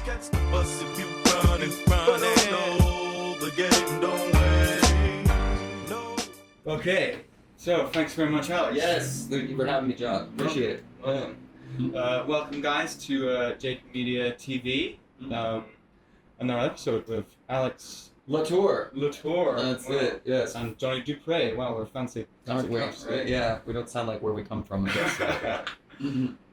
catch the bus if you running. But no, the game don't wait. No. Okay, so thanks very much, Alex. Yes, thank you for having me, John. Appreciate it. Welcome, guys, to Jake Media TV. Another episode with Alex Latour. That's it, yes. And Johnny Dupre. Wow, we're fancy. Yeah, we don't sound like where we come from, I guess.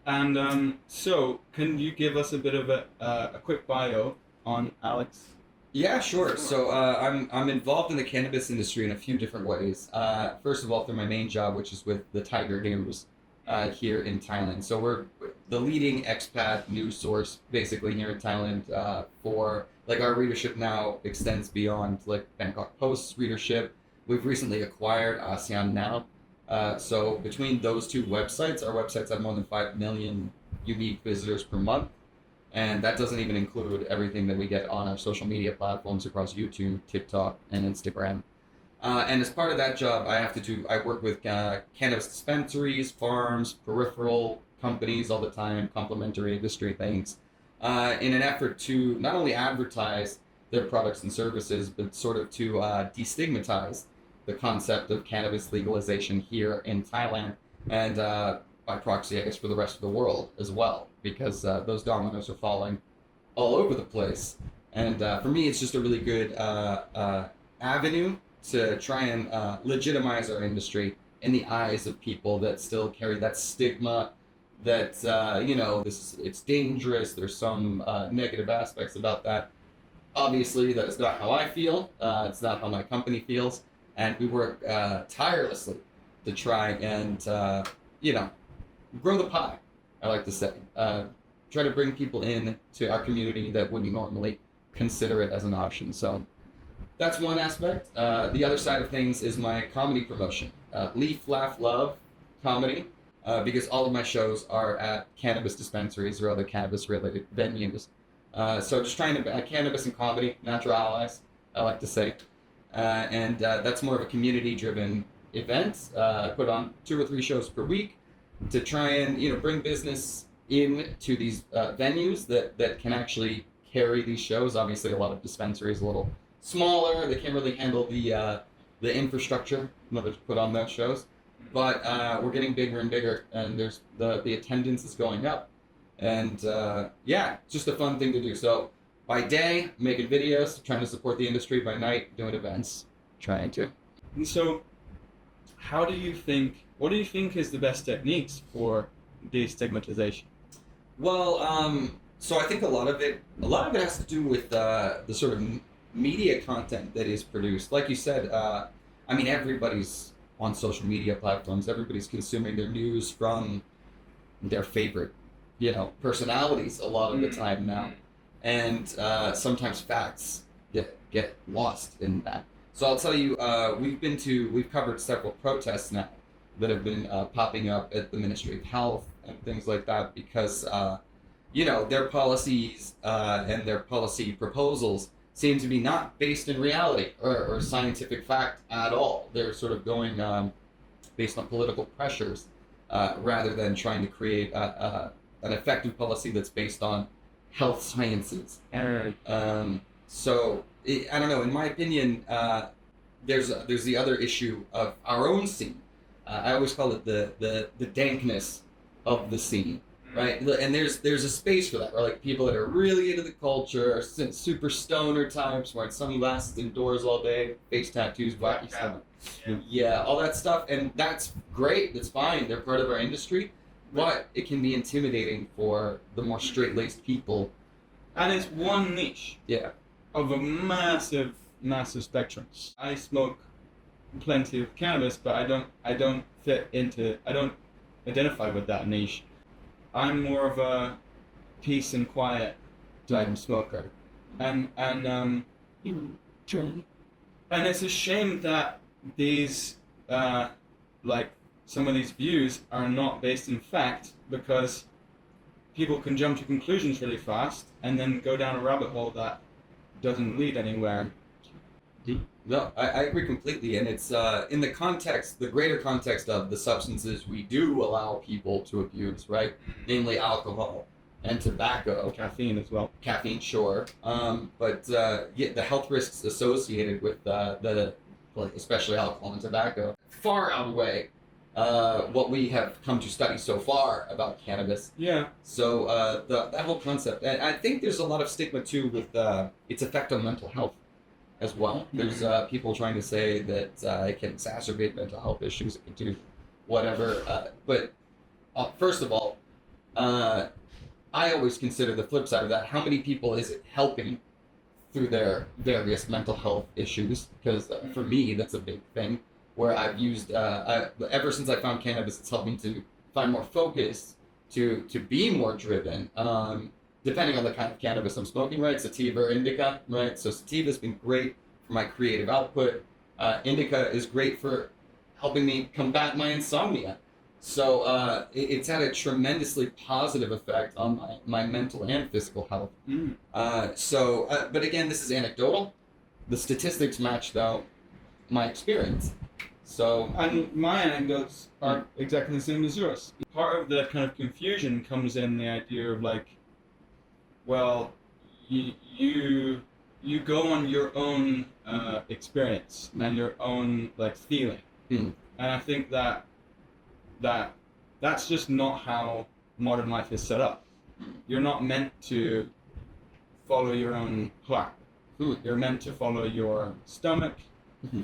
And so, can you give us a bit of a quick bio on Alex? Yeah, sure. So I'm involved in the cannabis industry in a few different ways. First of all, through my main job, which is with the Thaiger news here in Thailand. So we're the leading expat news source basically here in Thailand for, like, our readership now extends beyond like Bangkok-based readership. We've recently acquired ASEAN Now. So between those two websites, our websites have more than 5 million unique visitors per month. And that doesn't even include everything that we get on our social media platforms across YouTube, TikTok, and Instagram. And as part of that job, I work with cannabis dispensaries, farms, peripheral companies all the time, complementary industry things, in an effort to not only advertise their products and services, but sort of to destigmatize the concept of cannabis legalization here in Thailand, and by proxy, I guess, for the rest of the world as well, because those dominoes are falling all over the place. And for me, it's just a really good avenue to try and legitimize our industry in the eyes of people that still carry that stigma that, it's dangerous. There's some negative aspects about that. Obviously, that is not how I feel. It's not how my company feels. And we work tirelessly to try and, grow the pie, I like to say. Try to bring people in to our community that wouldn't normally consider it as an option. So that's one aspect. The other side of things is my comedy promotion. Leaf, Laugh, Love comedy, because all of my shows are at cannabis dispensaries or other cannabis-related venues. So just trying to, cannabis and comedy, natural allies, I like to say. And that's more of a community-driven event. I put on 2 or 3 shows per week to try and, bring business in to these venues that can actually carry these shows. Obviously, a lot of dispensaries a little smaller. They can't really handle the infrastructure that to put on those shows. But we're getting bigger and bigger, and there's the attendance is going up. And it's just a fun thing to do. So by day, making videos, trying to support the industry. By night, doing events, trying to. And so, what do you think is the best techniques for destigmatization? Well, so I think a lot of it has to do with the sort of media content that is produced. Like you said, everybody's on social media platforms. Everybody's consuming their news from their favorite, personalities a lot of the time now. And sometimes facts get lost in that. So I'll tell you, we've covered several protests now that have been popping up at the Ministry of Health and things like that because, their policies and their policy proposals seem to be not based in reality or scientific fact at all. They're sort of going based on political pressures rather than trying to create an effective policy that's based on health sciences. So I don't know. In my opinion, there's the other issue of our own scene. I always call it the dankness of the scene, right? And there's a space for that, right? Like people that are really into the culture, super stoner types, wearing sunglasses indoors all day, face tattoos, wacky stuff. Yeah, all that stuff, and that's great. That's fine. They're part of our industry. But it can be intimidating for the more straight-laced people. And it's one niche of a massive spectrum. I smoke plenty of cannabis, but I don't identify with that niche. I'm more of a peace and quiet type smoker. And it's a shame that these some of these views are not based in fact, because people can jump to conclusions really fast and then go down a rabbit hole that doesn't lead anywhere. No, I agree completely, and it's in the greater context of the substances we do allow people to abuse, right? Namely alcohol, and tobacco. Caffeine as well. Caffeine, sure, but the health risks associated with especially alcohol and tobacco far outweigh what we have come to study so far about cannabis. Yeah. So that whole concept, and I think there's a lot of stigma too with its effect on mental health as well. There's people trying to say that it can exacerbate mental health issues, it can do whatever. But first of all, I always consider the flip side of that. How many people is it helping through their various mental health issues? Because for me, that's a big thing. Where I've used, ever since I found cannabis, it's helped me to find more focus, to be more driven, depending on the kind of cannabis I'm smoking, right? Sativa or indica, right? So sativa's been great for my creative output. Indica is great for helping me combat my insomnia. So it's had a tremendously positive effect on my mental and physical health. But again, this is anecdotal. The statistics match, though, my experience. So, and my anecdotes are exactly the same as yours. Part of the kind of confusion comes in the idea of like, well, you go on your own experience and your own like feeling, and I think that's just not how modern life is set up. You're not meant to follow your own heart. You're meant to follow your stomach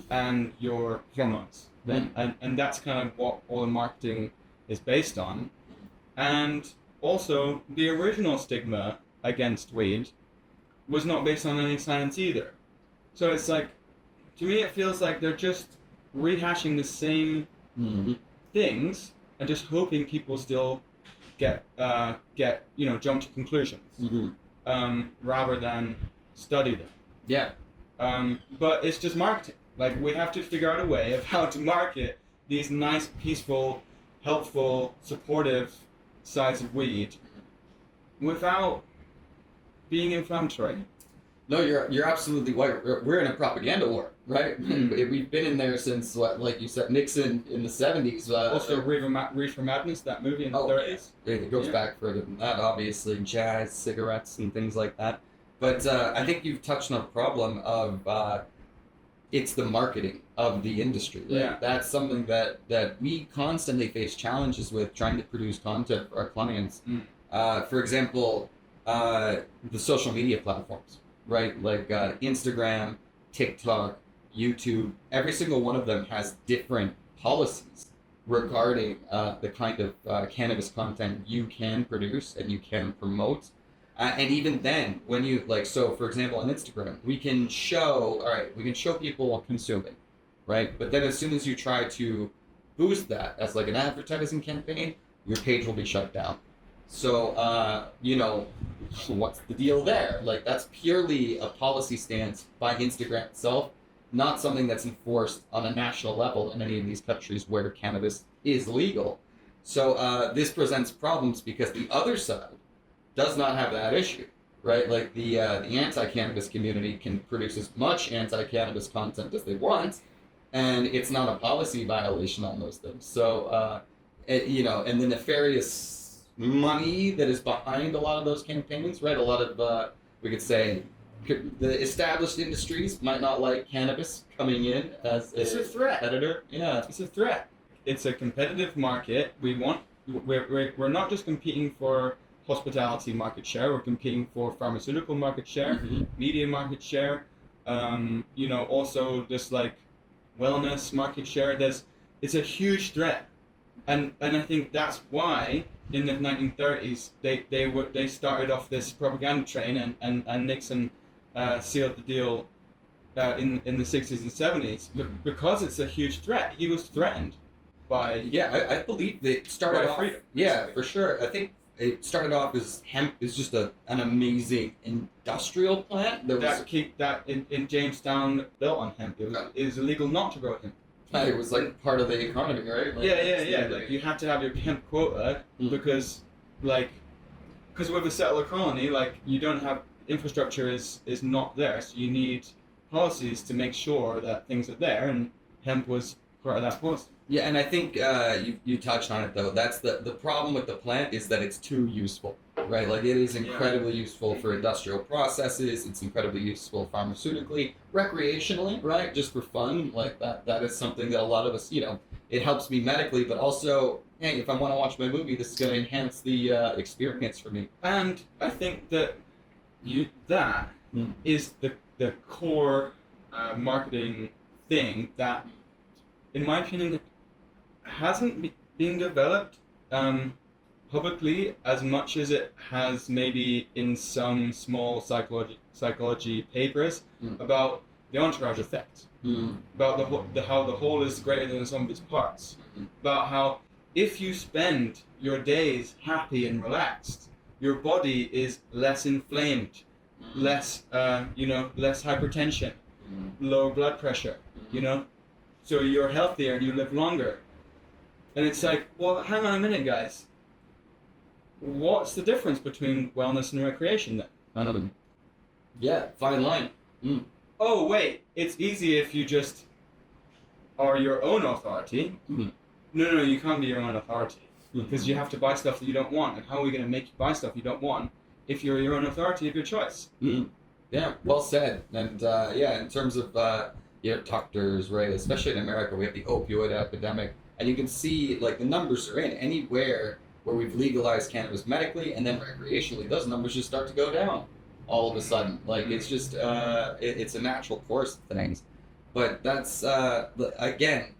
and your hormones. And that's kind of what all the marketing is based on. And also, the original stigma against weed was not based on any science either. So it's like, to me it feels like they're just rehashing the same things and just hoping people still get jump to conclusions rather than study them. Yeah. But it's just marketing. Like, we have to figure out a way of how to market these nice, peaceful, helpful, supportive sides of weed without being inflammatory. No, you're absolutely right. We're in a propaganda war, right? We've been in there since, like you said, Nixon in the 70s. Also, Reefer Madness, that movie in the 30s. Yeah. It goes back further than that, obviously. Jazz, cigarettes, and things like that. But I think you've touched on a problem of it's the marketing of the industry. Right? Yeah. That's something that we constantly face challenges with trying to produce content for our clients. For example, the social media platforms, right? Like Instagram, TikTok, YouTube, every single one of them has different policies regarding the kind of cannabis content you can produce and you can promote. And even then, when you so for example, on Instagram, we can show people consuming, right? But then as soon as you try to boost that as like an advertising campaign, your page will be shut down. So, what's the deal there? Like, that's purely a policy stance by Instagram itself, not something that's enforced on a national level in any of these countries where cannabis is legal. So, this presents problems because the other side does not have that issue, right? Like, the anti-cannabis community can produce as much anti-cannabis content as they want, and it's not a policy violation on those things. So, and the nefarious money that is behind a lot of those campaigns, right? A lot of, we could say, the established industries might not like cannabis coming in as a threat. Competitor. Yeah, It's a threat. It's a competitive market. We're not just competing for hospitality market share. We're competing for pharmaceutical market share, media market share. Also just like wellness market share. It's a huge threat, and I think that's why in the 1930s they started off this propaganda train, and Nixon sealed the deal in the 60s and 70s because it's a huge threat. He was threatened by I believe they started off freedom. Yeah, for sure. I think it started off as hemp is just an amazing industrial plant. That in Jamestown built on hemp. It was illegal not to grow hemp. It was like part of the economy, right? Yeah. Like, you have to have your hemp quota because with a settler colony, like, you don't have infrastructure is not there, so you need policies to make sure that things are there, and hemp was part of that policy. Yeah, and I think you touched on it though. That's the problem with the plant is that it's too useful. right? Like it is incredibly useful for industrial processes. It's incredibly useful pharmaceutically, recreationally, right? Just for fun, like that is something that a lot of us, it helps me medically, but also, hey, if I want to watch my movie, this is going to enhance the experience for me. And I think that that is the core marketing thing that, in my opinion, hasn't been developed publicly as much as it has maybe in some small psychology papers about the entourage effect, about how the whole is greater than the sum of its parts, about how if you spend your days happy and relaxed, your body is less inflamed, less less hypertension, lower blood pressure, so you're healthier and you live longer. And it's like, well, hang on a minute, guys. What's the difference between wellness and recreation then? None of them. Yeah, fine line. Oh, wait, it's easy if you just are your own authority. No, you can't be your own authority. Because you have to buy stuff that you don't want. And how are we going to make you buy stuff you don't want if you're your own authority of your choice? Yeah, well said. And in terms of doctors, right, especially in America, we have the opioid epidemic. And you can see, like, the numbers are in. Anywhere where we've legalized cannabis medically and then recreationally, those numbers just start to go down all of a sudden. Like, it's just, it's a natural course of things. But that's, again,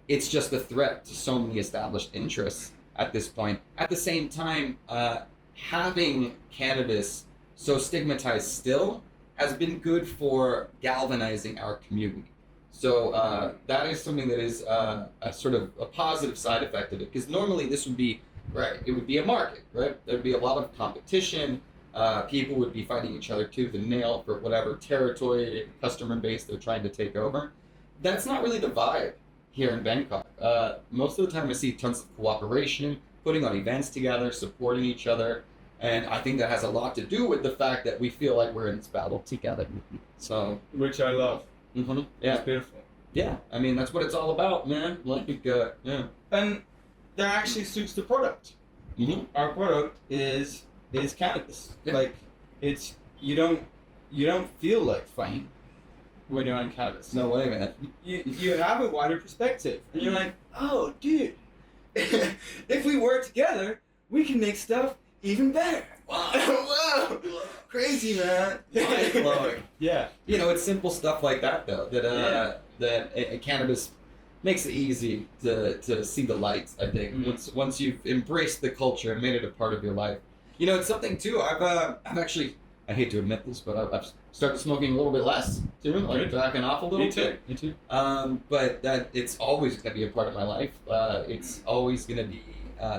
it's just a threat to so many established interests at this point. At the same time, having cannabis so stigmatized still has been good for galvanizing our community. So that is something that is a sort of a positive side effect of it, because normally this would be, right, it would be a market, right? There'd be a lot of competition. People would be fighting each other tooth and nail for whatever territory, customer base they're trying to take over. That's not really the vibe here in Bangkok. Most of the time I see tons of cooperation, putting on events together, supporting each other. And I think that has a lot to do with the fact that we feel like we're in this battle together. So, which I love. Yeah, it's beautiful. Yeah, I mean that's what it's all about, man. Like, yeah. And that actually suits the product. Our product is cannabis. Yeah. Like, it's you don't feel like fighting when you're on cannabis. No way, man. You have a wider perspective, and you're like, oh, dude, if we work together, we can make stuff even better. Wow. Crazy, man. Mind-blowing. Yeah. It's simple stuff like that, though, that cannabis makes it easy to see the light, I think, once you've embraced the culture and made it a part of your life. It's something, too, I've actually, I hate to admit this, but I've started smoking a little bit less, too, like backing off a little bit. Me too. But that it's always going to be a part of my life. It's always going to be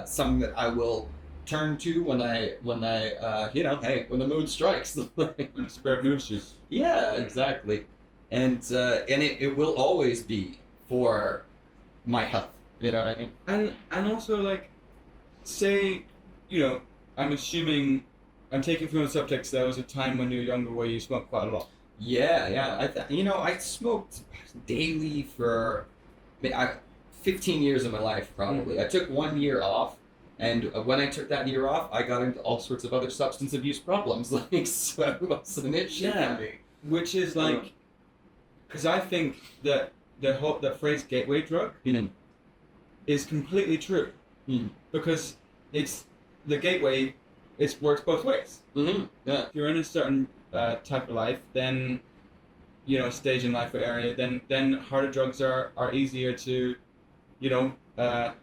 something that I will turn to when I when the mood strikes. Spare mood juice. Yeah, exactly. And it will always be for my health. You know what I mean? And also, like, say, I'm assuming, I'm taking from the subtext there was a time when you were younger where you smoked quite a lot. Yeah. I smoked daily for 15 years of my life, probably. I took 1 year off. And when I took that year off, I got into all sorts of other substance abuse problems. Like, so it was an issue for me. Which is like, because I think that the phrase gateway drug is completely true. Because it's the gateway, it works both ways. Yeah. If you're in a certain type of life, then, stage in life or area, then harder drugs are easier to, to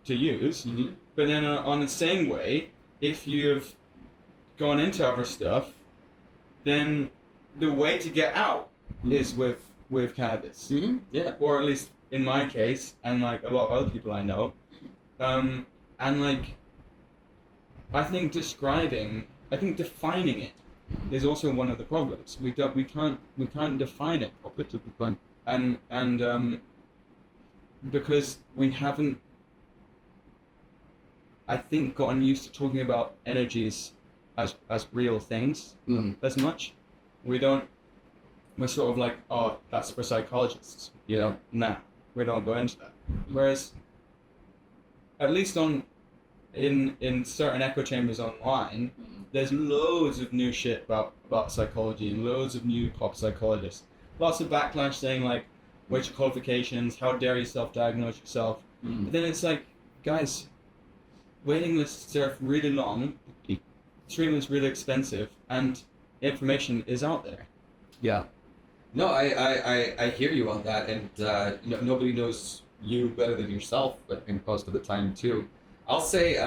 use. But then on the same way, if you've gone into other stuff, then the way to get out is with cannabis. Yeah. Or at least in my case, and like a lot of other people I know. And like, I think defining it is also one of the problems. We can't define it properly. And because we haven't, I think, gotten used to talking about energies as real things as much. We're sort of like, oh, that's for psychologists. Nah, we don't go into that. Whereas, at least in certain echo chambers online, there's loads of new shit about psychology and loads of new pop psychologists. Lots of backlash saying like, what's your qualifications? How dare you self-diagnose yourself? But then it's like, guys, waiting lists are really long, treatment's really expensive, and information is out there. Yeah. No, I hear you on that, and nobody knows you better than yourself, I think most of the time too. I'll say,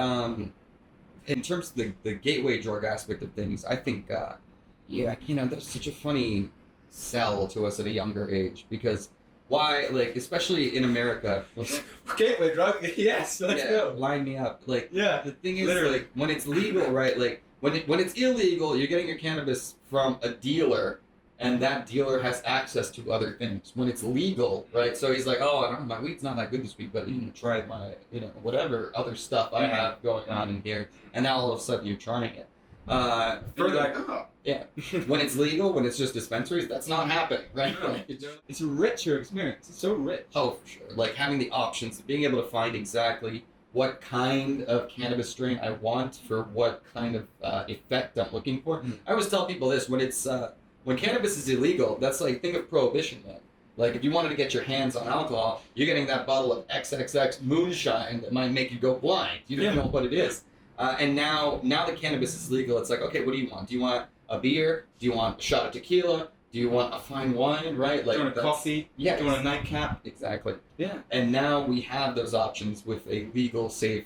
in terms of the gateway drug aspect of things, I think, that's such a funny sell to us at a younger age, because why, like, especially in America, Gateway drug? Yes, let's go. line me up. Like, Yeah, the thing is, literally. like, when it's legal, right, like, when it's illegal, you're getting your cannabis from a dealer, and that dealer has access to other things. When it's legal, right, so he's like, oh, I don't know, my weed's not that good this week, but you can try my, whatever other stuff I have going on in here, and now all of a sudden you're trying it. Further, like, oh. Yeah. When it's legal, when it's just dispensaries, that's not happening, right? Like, It's a richer experience. It's so rich. oh, for sure. Like, having the options, being able to find exactly what kind of cannabis strain I want for what kind of effect I'm looking for. I always tell people this, when cannabis is illegal, that's like, think of prohibition, man. Like, if you wanted to get your hands on alcohol, you're getting that bottle of XXX moonshine that might make you go blind. You don't know what it is. And now that cannabis is legal, it's like, okay, what do you want? Do you want a beer? Do you want a shot of tequila? Do you want a fine wine, right? Like, Do you want a coffee? Yeah. Do you want a nightcap? Exactly. Yeah. And now we have those options with a legal, safe,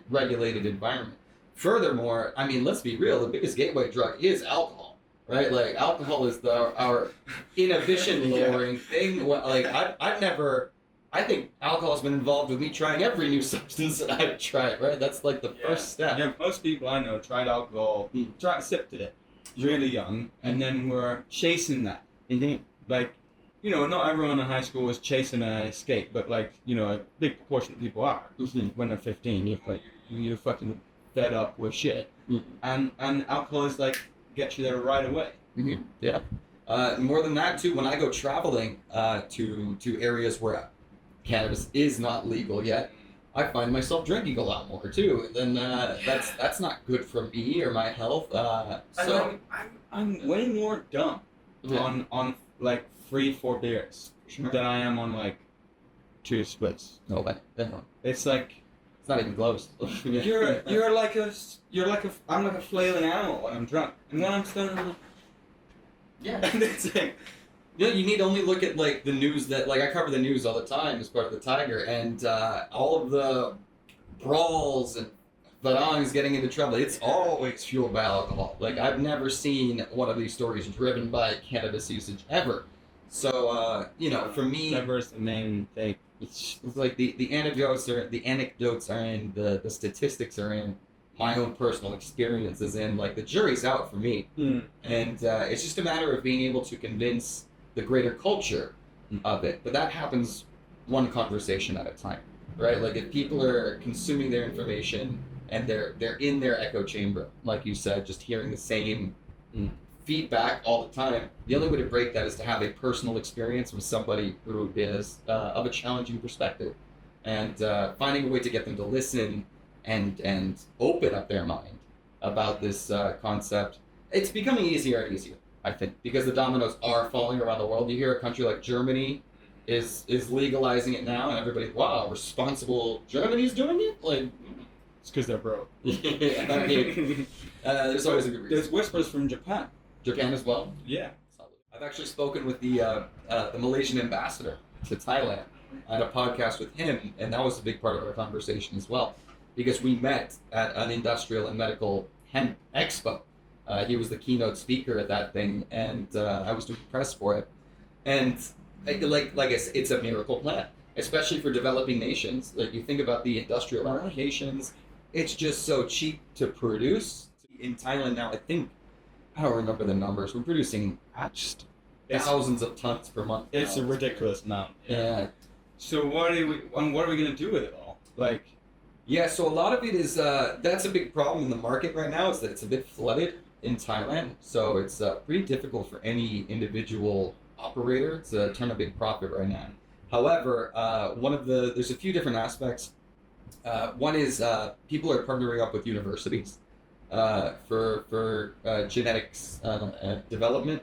regulated environment. Furthermore, I mean, let's be real, the biggest gateway drug is alcohol, right? Like, alcohol is our inhibition lowering thing. Like, I think alcohol's been involved with me trying every new substance that I've tried, right? That's like the first step. Yeah, most people I know tried alcohol, sipped it really young, and then were chasing that. Like, not everyone in high school was chasing a skate, but like, a big proportion of people are. When they're 15, you're fucking fed up with shit. And alcohol is like, gets you there right away. Yeah. More than that too, when I go traveling to areas where cannabis is not legal yet, I find myself drinking a lot more too. And then that's not good for me or my health. So I'm way more dumb on like 3-4 beers than I am on like 2 splits. No way. It's like It's not even close. I'm like a flailing animal when I'm drunk, and when I'm stoned, I'm like, Yeah. and it's like, You need to only look at like the news that I cover the news all the time as part of the Thaiger, and all of the brawls and Varangs getting into trouble. It's always fueled by alcohol. Like, I've never seen one of these stories driven by cannabis usage ever. So for me, diverse the main thing. it's like the anecdotes are in, the statistics are in, my own personal experiences in, like, the jury's out for me. And it's just a matter of being able to convince the greater culture of it. But that happens one conversation at a time, right? Like, if people are consuming their information and they're in their echo chamber, like you said, just hearing the same feedback all the time, the only way to break that is to have a personal experience with somebody who is of a challenging perspective, and finding a way to get them to listen and open up their mind about this concept. It's becoming easier and easier, I think, because the dominoes are falling around the world. You hear a country like Germany is legalizing it now, and everybody, wow, responsible Germany's doing it? Like, It's because they're broke. I mean, there's always a good reason. There's whispers from Japan. Japan as well? Yeah. I've actually spoken with the Malaysian ambassador to Thailand. I had a podcast with him, and that was a big part of our conversation as well, because we met at an industrial and medical hemp expo. He was the keynote speaker at that thing, and I was doing press for it. And like I said, it's a miracle plant, especially for developing nations. Like, you think about the industrial applications, it's just so cheap to produce. In Thailand now, I don't remember the numbers. We're producing just thousands of tons per month. It's a ridiculous amount. Yeah. So what are we gonna do with it all? Like, Yeah, so a lot of it is, that's a big problem in the market right now, is that it's a bit flooded in Thailand. So it's pretty difficult for any individual operator to turn a big profit right now. However, there's a few different aspects. One is people are partnering up with universities for genetics development,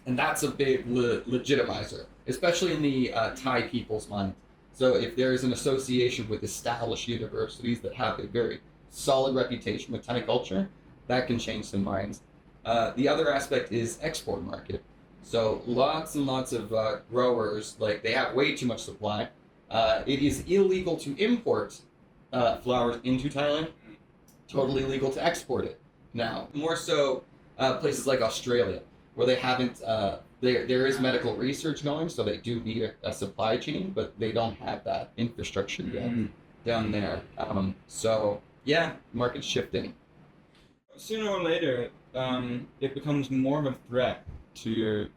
and that's a big legitimizer, especially in the Thai people's mind. So if there is an association with established universities that have a very solid reputation with Thai culture, that can change some minds. The other aspect is export market. So lots and lots of growers, like they have way too much supply. It is illegal to import flowers into Thailand, totally legal to export it now. More so places like Australia, where they haven't, there is medical research going, so they do need a supply chain, but they don't have that infrastructure yet down there. So yeah, market's shifting. Sooner or later, it becomes more of a threat to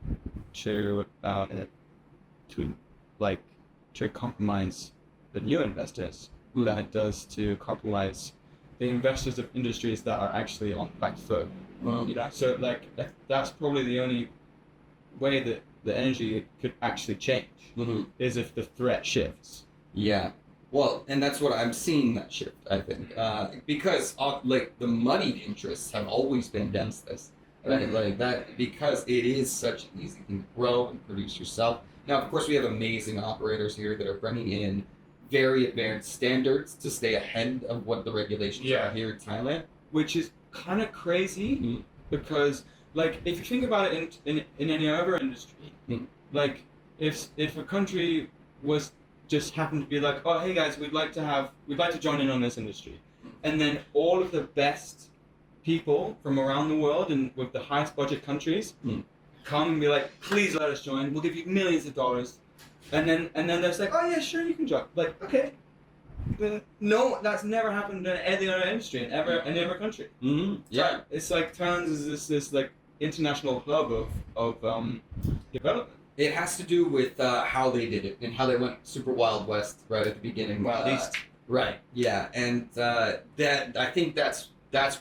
compromise the new investors than it does to compromise the investors of industries that are actually on the back foot. So like that's probably the only way that the energy could actually change is if the threat shifts. Yeah. Well, and that's what I'm seeing, that shift, I think, because like the moneyed interests have always been against this, right? Like that, because it is such an easy thing to grow and produce yourself. Now, of course, we have amazing operators here that are bringing in very advanced standards to stay ahead of what the regulations are here in Thailand, which is kind of crazy because, like, if you think about it in any other industry, like if a country was just happened to be like, oh hey guys, we'd like to join in on this industry, and then all of the best people from around the world and with the highest budget countries come and be like, please let us join, we'll give you millions of dollars, and then they're like, oh yeah, sure, you can join. Like, okay, no, that's never happened in any other industry in every country. Yeah, it's like Thailand is this like international hub of development. it has to do with how they did it and how they went super Wild West right at the beginning. Wild East. Right. Yeah, and that I think that's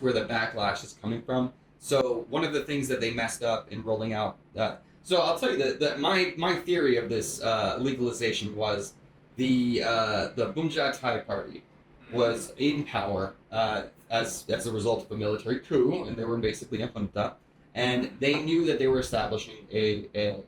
where the backlash is coming from. So one of the things that they messed up in rolling out. So I'll tell you that my theory of this legalization was the Bumja Thai Party was in power as a result of a military coup, and they were basically in junta, and they knew that they were establishing an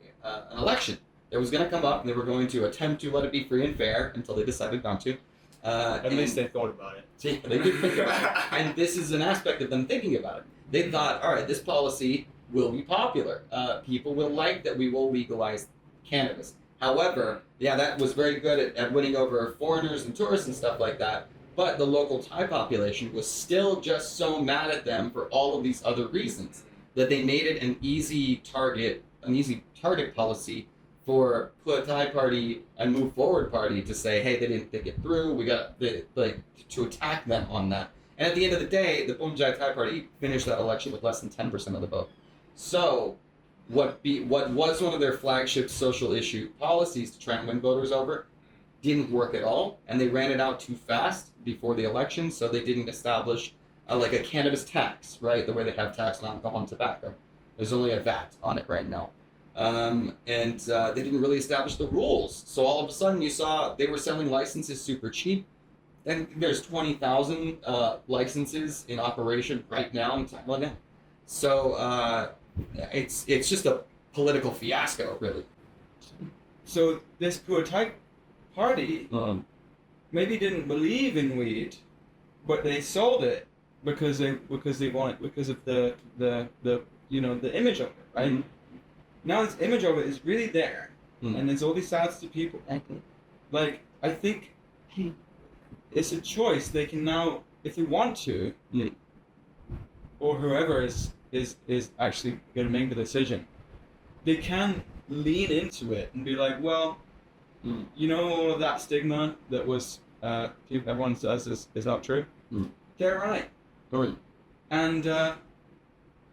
election that was going to come up, and they were going to attempt to let it be free and fair until they decided not to. At least they thought about it. See, they did think about it. And this is an aspect of them thinking about it. They thought, all right, this policy will be popular. People will like that we will legalize cannabis. However, yeah, that was very good at winning over foreigners and tourists and stuff like that. But the local Thai population was still just so mad at them for all of these other reasons that they made it an easy target policy for Pheu Thai Party and Move Forward Party to say, hey, they didn't think it through. We got to attack them on that. And at the end of the day, the Bumjai Thai Party finished that election with less than 10% of the vote. So what was one of their flagship social issue policies to try and win voters over didn't work at all, and they ran it out too fast before the election, so they didn't establish a cannabis tax, right? The way they have tax on alcohol and tobacco. There's only a VAT on it right now. And they didn't really establish the rules. So all of a sudden you saw they were selling licenses super cheap. And there's 20,000 licenses in operation right now in Thailand. So it's just a political fiasco, really. So this Pheu Thai Party maybe didn't believe in weed, but they sold it because of the image of it, right? Now this image of it is really there, and there's all these sides to people. Like, I think it's a choice. They can now, if they want to, or whoever is actually going to make the decision, they can lean into it and be like, well, all of that stigma that was everyone says is not true. They're right. And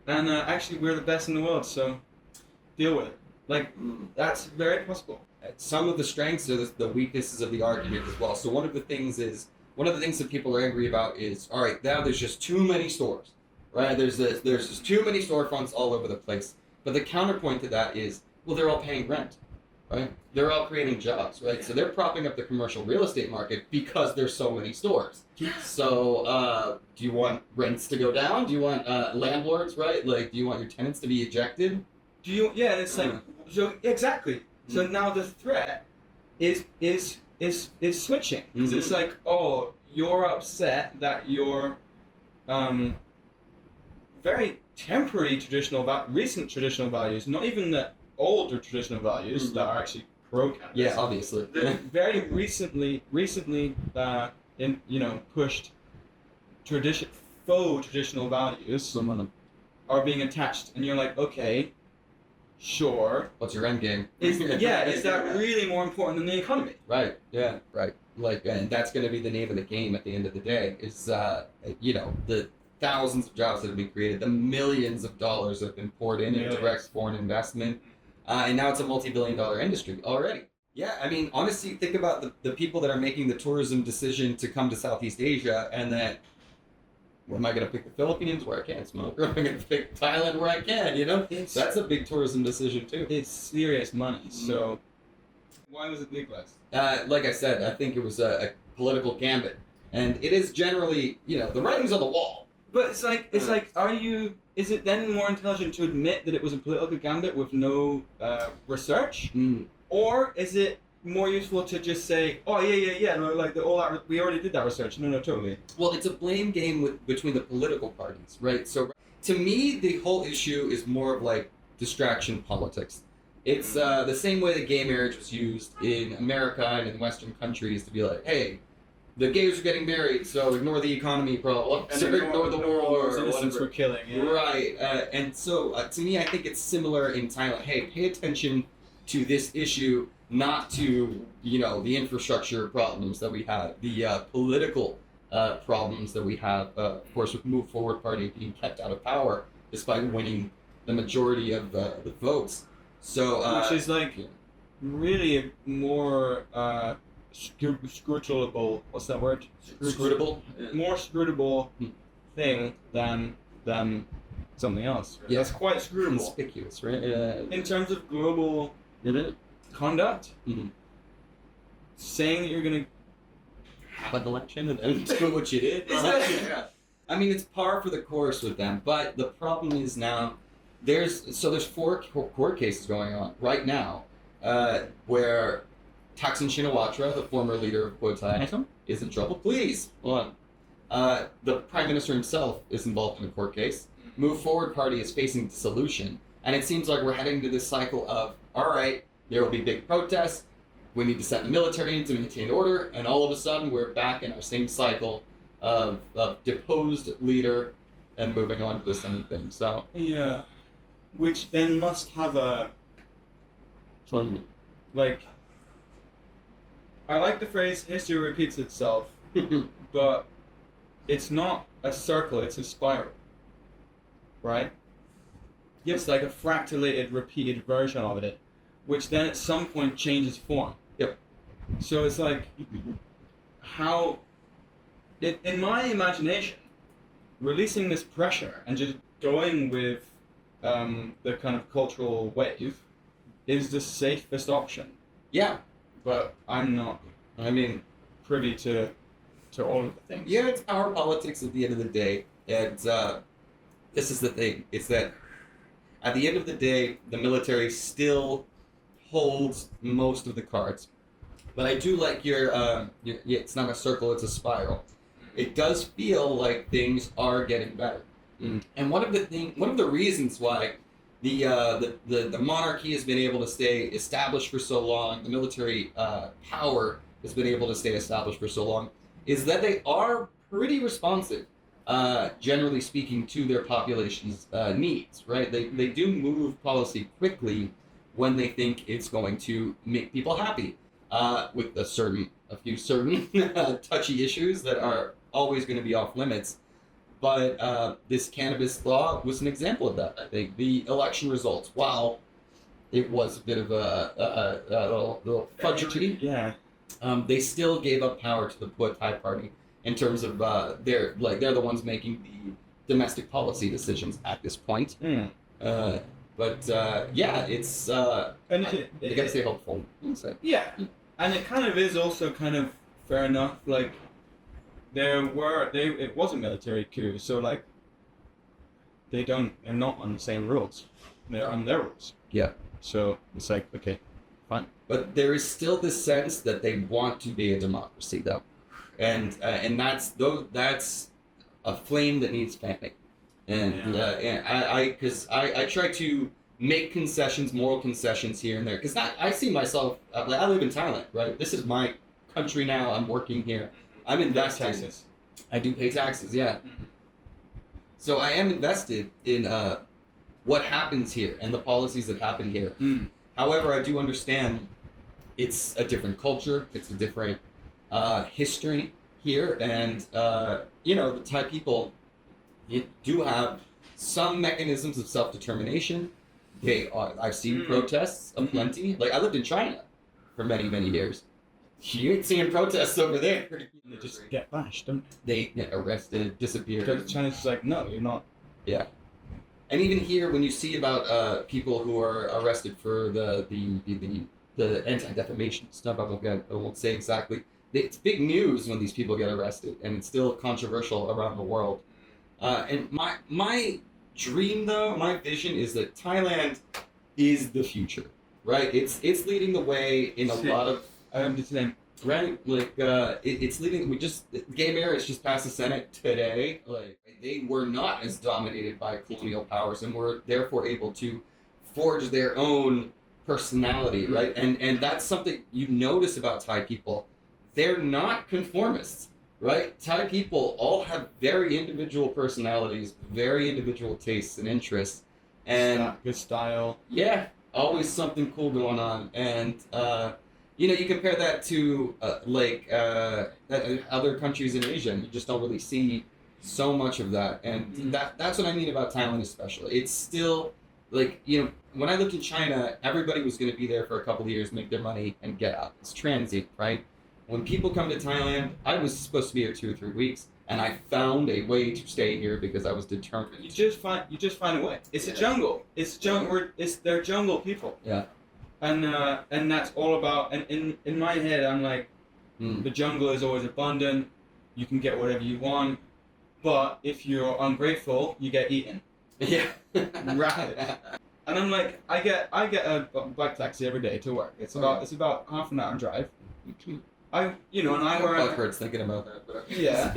actually, we're the best in the world, so deal with it. Like, that's very possible. Some of the strengths are the weaknesses of the argument as well. So one of the things that people are angry about is, all right, now there's just too many stores, right? There's just too many storefronts all over the place. But the counterpoint to that is, well, they're all paying rent. right? They're all creating jobs, right? So they're propping up the commercial real estate market because there's so many stores. So do you want rents to go down? Do you want landlords, right? Like, do you want your tenants to be ejected? Do you? Yeah, it's like so exactly. So now the threat is switching. 'Cause it's like, oh, you're upset that your very temporary recent traditional values, not even the older traditional values that are actually pro-cannabis. Yeah, obviously. Very recently, pushed faux traditional values are being attached, and you're like, okay, sure. What's your end game? Is that really more important than the economy? Right. Yeah. Right. Like, and that's going to be the name of the game at the end of the day. Is the thousands of jobs that have been created, the millions of dollars that have been poured in direct foreign investment, and now it's a multi-billion-dollar industry already. Yeah, I mean, honestly, think about the people that are making the tourism decision to come to Southeast Asia, and then, am I going to pick the Philippines where I can't smoke, or am I going to pick Thailand where I can? You know, that's a big tourism decision too. It's serious money. So, why was it legalized? Like I said, I think it was a political gambit, and it is generally, the writing's on the wall. But it's like, is it then more intelligent to admit that it was a political gambit with no research? Or is it more useful to just say, oh, yeah, no, like we already did that research. No, totally. Well, it's a blame game between the political parties, right? So to me, the whole issue is more of like distraction politics. It's the same way that gay marriage was used in America and in Western countries to be like, hey, the gays are getting married, so ignore the economy problem, ignore the war, citizens we're killing. Yeah. Right, and so to me, I think it's similar in Thailand. Hey, pay attention to this issue, not to the infrastructure problems that we have, the political problems that we have. Of course, with Move Forward Party being kept out of power despite winning the majority of the votes. So which is like really a more scrutable. What's that word? Scrutable. More scrutable thing than something else. Right? Yeah, it's quite scrutable. Conspicuous, right? In terms of global conduct, saying that you're gonna have an election and then do what you did. I mean, it's par for the course with them. But the problem is now there's 4 court cases going on right now where Thaksin Shinawatra, the former leader of Pheu Thai, is in trouble. Please, hold on. The Prime Minister himself is involved in a court case. Move Forward Party is facing dissolution. And it seems like we're heading to this cycle of, all right, there will be big protests. We need to send the military in to maintain order. And all of a sudden, we're back in our same cycle of deposed leader and moving on to the same thing. So yeah, which then must have a like. I like the phrase "history repeats itself," but it's not a circle; it's a spiral, right? It's like a fractalated, repeated version of it, which then at some point changes form. Yep. So it's like how, in my imagination, releasing this pressure and just going with the kind of cultural wave is the safest option. Yeah. But I'm not, privy to all of the things. Yeah, it's power politics at the end of the day. And this is the thing. It's that at the end of the day, the military still holds most of the cards. But I do like your it's not a circle, it's a spiral. It does feel like things are getting better. And one of the reasons why the monarchy has been able to stay established for so long, the military power has been able to stay established for so long, is that they are pretty responsive, generally speaking, to their population's needs, right? They do move policy quickly when they think it's going to make people happy, with a few certain touchy issues that are always going to be off limits. But this cannabis law was an example of that, I think. The election results, while it was a bit of a little fudgery, they still gave up power to the Pheu Thai party in terms of they're the ones making the domestic policy decisions at this point. But yeah, it's And you gotta stay hopeful. yeah, and it kind of is also kind of fair enough. Like it was a military coup, so like they're not on the same rules. They're on their rules. Yeah. So it's like, okay, fine. But there is still this sense that they want to be a democracy, though, and that's a flame that needs fanning. And I try to make concessions, moral concessions here and there, because I see myself. I live in Thailand, right? This is my country now. I'm working here. I'm invested. Taxes. I do pay taxes, yeah. So I am invested in what happens here and the policies that happen here. However, I do understand it's a different culture, it's a different history here, and the Thai people do have some mechanisms of self-determination. I've seen protests aplenty. Like, I lived in China for many, many years. You ain't seeing protests over there. They just get bashed, don't They get arrested, disappear. they? Because China's just like, no, you're not. Yeah. And even here, when you see about people who are arrested for the anti-defamation stuff, I won't say exactly. It's big news when these people get arrested, and it's still controversial around the world. And my dream, though, my vision is that Thailand is the future, right? It's leading the way in a lot of right, like it's leading. Gay marriage just passed the Senate today. Like, they were not as dominated by colonial powers and were therefore able to forge their own personality, right? And that's something you notice about Thai people. They're not conformists, right? Thai people all have very individual personalities, very individual tastes and interests, and Good style. yeah, always something cool going on. And you compare that to other countries in Asia, and you just don't really see so much of that. And that's what I mean about Thailand especially. It's still like, when I lived in China, everybody was going to be there for a couple of years, make their money, and get out. It's transient, right? When people come to Thailand, I was supposed to be here 2 or 3 weeks, and I found a way to stay here because I was determined. You just find a way. It's a jungle. It's jungle. They're jungle people. Yeah. And that's all about. And in my head, I'm like, the jungle is always abundant. You can get whatever you want, but if you're ungrateful, you get eaten. Yeah. Right. And I'm like, I get a bike taxi every day to work. It's about half an hour drive. And I wear. Butt hurts thinking about that. But Yeah.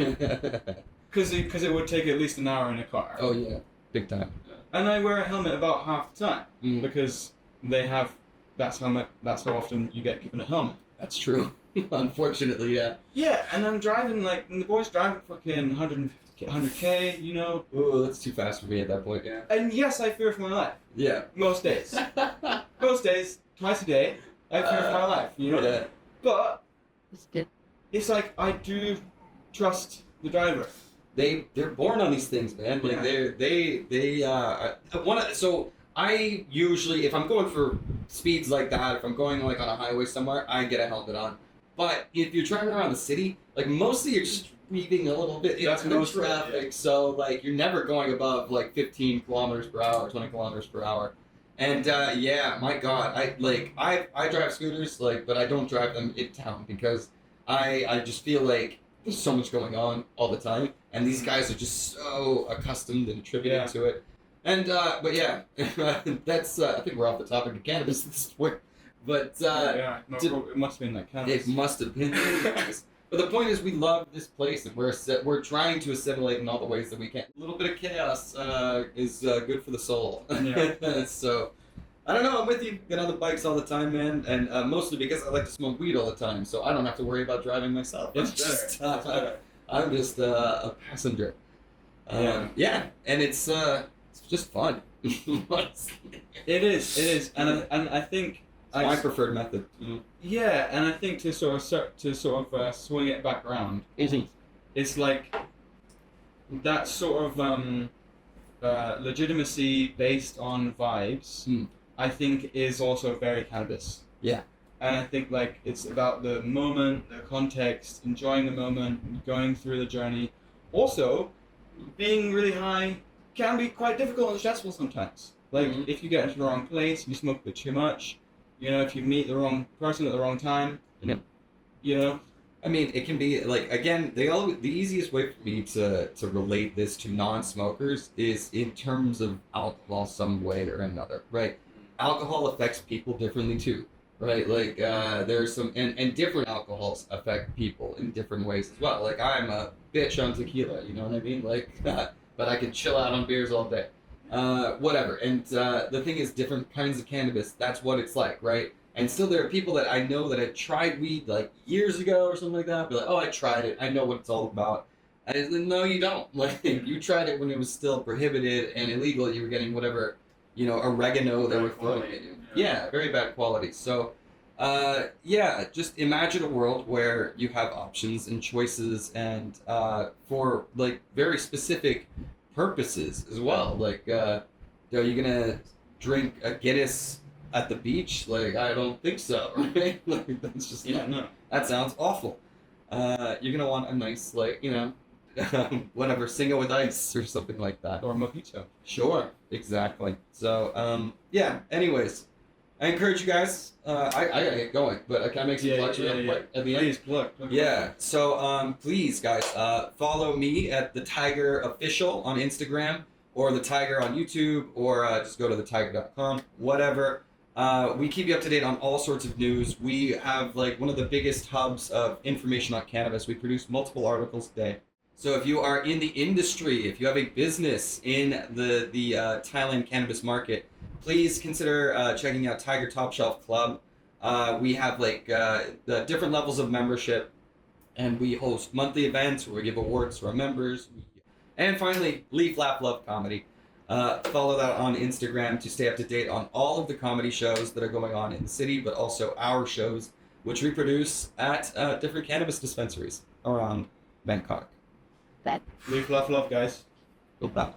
Because it would take at least an hour in a car. Oh yeah, big time. And I wear a helmet about half the time because they have that's how often you get given a helmet. That's true. Unfortunately, yeah. Yeah, and I'm driving and the boys driving fucking 100k, Ooh, that's too fast for me at that point. Yeah. And yes, I fear for my life. Yeah. Most days. Most days, twice a day, I fear for my life. Yeah. But it's like I do trust the driver. They're born on these things, man. Like so I usually, if I'm going for speeds like that, if I'm going like on a highway somewhere, I get a helmet on. But if you're driving around the city, like mostly you're just weaving a little bit into traffic, so like you're never going above like 15 kilometers per hour, 20 kilometers per hour. And yeah, my God, I drive scooters, but I don't drive them in town because I just feel like there's so much going on all the time, and these guys are just so accustomed and attributed to it. And but yeah, that's I think we're off the topic of cannabis at this point. But it must have been like cannabis. It must have been cannabis. But the point is, we love this place, and we're trying to assimilate in all the ways that we can. A little bit of chaos is good for the soul. Yeah. So, I don't know. I'm with you. Get on the bikes all the time, man, and mostly because I like to smoke weed all the time, so I don't have to worry about driving myself. I'm just a passenger. Yeah, and it's just fun. It is, and I think. It's my preferred method. Yeah, and I think to sort of swing it back around, it's like that sort of legitimacy based on vibes. I think is also very cannabis. Yeah, and I think it's about the moment, the context, enjoying the moment, going through the journey. Also, being really high can be quite difficult and stressful sometimes. Like, Mhm. if you get into the wrong place, you smoke a bit too much. You know, if you meet the wrong person at the wrong time. Yep. You know. I mean, it can be like, again, the easiest way for me to relate this to non-smokers is in terms of alcohol, some way or another, right? Alcohol affects people differently too, right? Like there's some and different alcohols affect people in different ways as well. Like I'm a bitch on tequila, you know what I mean? Like, but I can chill out on beers all day, whatever. And the thing is, different kinds of cannabis, that's what it's like, right? And still, there are people that I know that had tried weed like years ago or something like that. Be like, oh, I tried it. I know what it's all about. And it's like, no, you don't. Like, you tried it when it was still prohibited and illegal. You were getting whatever, you know, oregano they were throwing at you. Yeah, very bad quality. So, yeah, just imagine a world where you have options and choices and for like very specific purposes as well. Like, are you gonna drink a Guinness at the beach? Like, I don't think so, right? Like, that's just No. that sounds awful. You're gonna want a nice, like, you know, whatever, single with ice or something like that. Or mojito. Sure, exactly. So, yeah. Anyways, I encourage you guys. I gotta get going, but can I make some plugs real quick at the end? Please plug. Yeah. So, please, guys, follow me at the Thaiger Official on Instagram, or the Thaiger on YouTube, or just go to thethaiger.com. Whatever. We keep you up to date on all sorts of news. We have like one of the biggest hubs of information on cannabis. We produce multiple articles a day. So if you are in the industry, if you have a business in the Thailand cannabis market, please consider checking out Thaiger Top Shelf Club. We have like the different levels of membership, and we host monthly events where we give awards to our members. And finally, Leaf Laugh Love Comedy. Follow that on Instagram to stay up to date on all of the comedy shows that are going on in the city, but also our shows, which we produce at different cannabis dispensaries around Bangkok. Leave love, guys. Goodbye.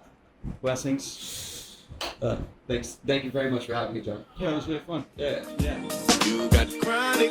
Blessings. Thanks. Thank you very much for having me, John. Yeah, it was really fun. Yeah. You got chronic.